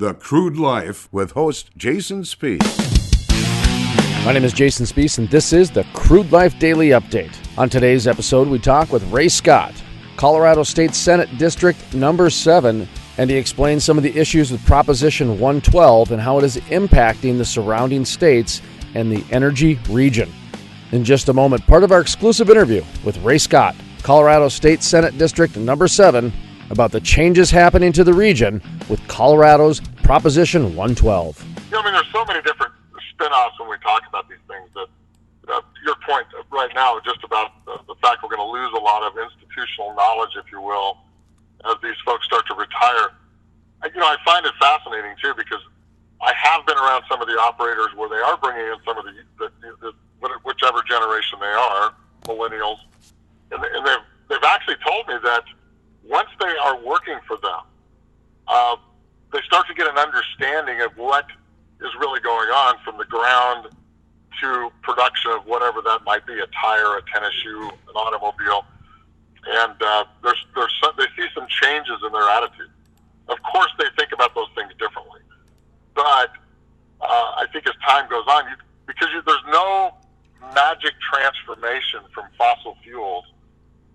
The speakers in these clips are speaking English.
The Crude Life with host Jason Spees. My name is Jason Spees, and this is the Crude Life Daily Update. On today's episode, we talk with Ray Scott, Colorado State Senate District Number 7, and he explains some of the issues with Proposition 112 and how it is impacting the surrounding states and the energy region. In just a moment, part of our exclusive interview with Ray Scott, Colorado State Senate District Number 7, about the changes happening to the region with Colorado's Proposition 112. There's so many different spin-offs when we talk about these things that your point right now is just about the fact we're going to lose a lot of institutional knowledge, if you will, as these folks start to retire. I find it fascinating, too, because I have been around some of the operators where they are bringing in some of the whichever generation they are, millennials, and they've actually told me that once they are working for them, they start to get an understanding of what is really going on from the ground to production of whatever that might be, a tire, a tennis shoe, an automobile. And they see some changes in their attitude. Of course, they think about those things differently. But I think as time goes on, there's no magic transformation from fossil fuels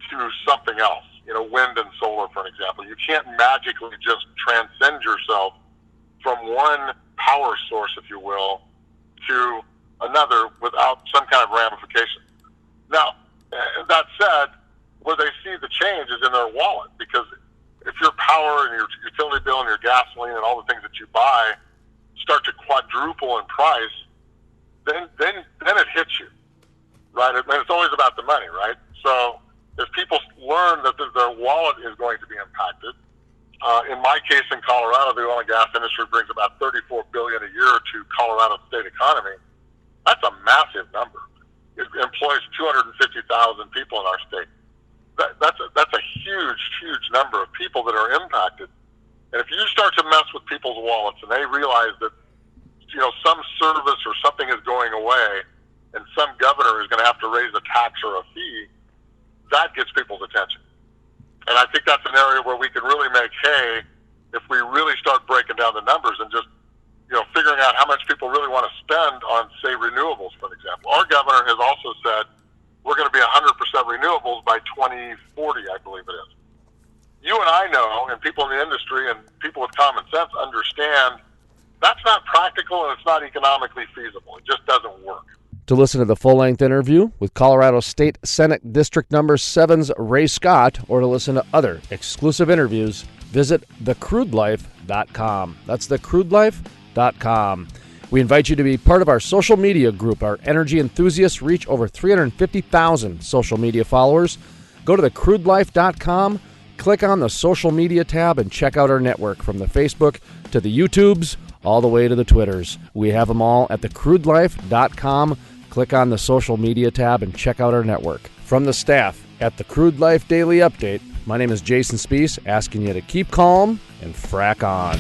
to something else. Wind and solar, for an example. You can't magically just transcend yourself from one power source, if you will, to another without some kind of ramification. Now, that said, where they see the change is in their wallet, because if your power and your utility bill and your gasoline and all the things that you buy start to quadruple in price, then it hits you, right? And it's always about the money, right? So if people learn that their wallet is going to be impacted, in my case in Colorado, the oil and gas industry brings about $34 billion a year to Colorado state economy. That's a massive number. It employs 250,000 people in our state. That's a huge number of people that are impacted. And if you start to mess with people's wallets and they realize that some service or something is going away and some governor is going to have to raise a tax or a fee, that gets people's attention. And I think that's an area where we can really make hay if we really start breaking down the numbers and just, figuring out how much people really want to spend on, say, renewables, for example. Our governor has also said we're going to be 100% renewables by 2040, I believe it is. You and I know, and people in the industry and people with common sense understand that's not practical and it's not economically feasible. It just doesn't work. To listen to the full-length interview with Colorado State Senate District Number 7's Ray Scott, or to listen to other exclusive interviews, visit thecrudelife.com. That's thecrudelife.com. We invite you to be part of our social media group. Our energy enthusiasts reach over 350,000 social media followers. Go to thecrudelife.com, click on the social media tab, and check out our network from the Facebook to the YouTubes, all the way to the Twitters. We have them all at thecrudelife.com. Click on the social media tab and check out our network. From the staff at the Crude Life Daily Update, my name is Jason Spees, asking you to keep calm and frack on.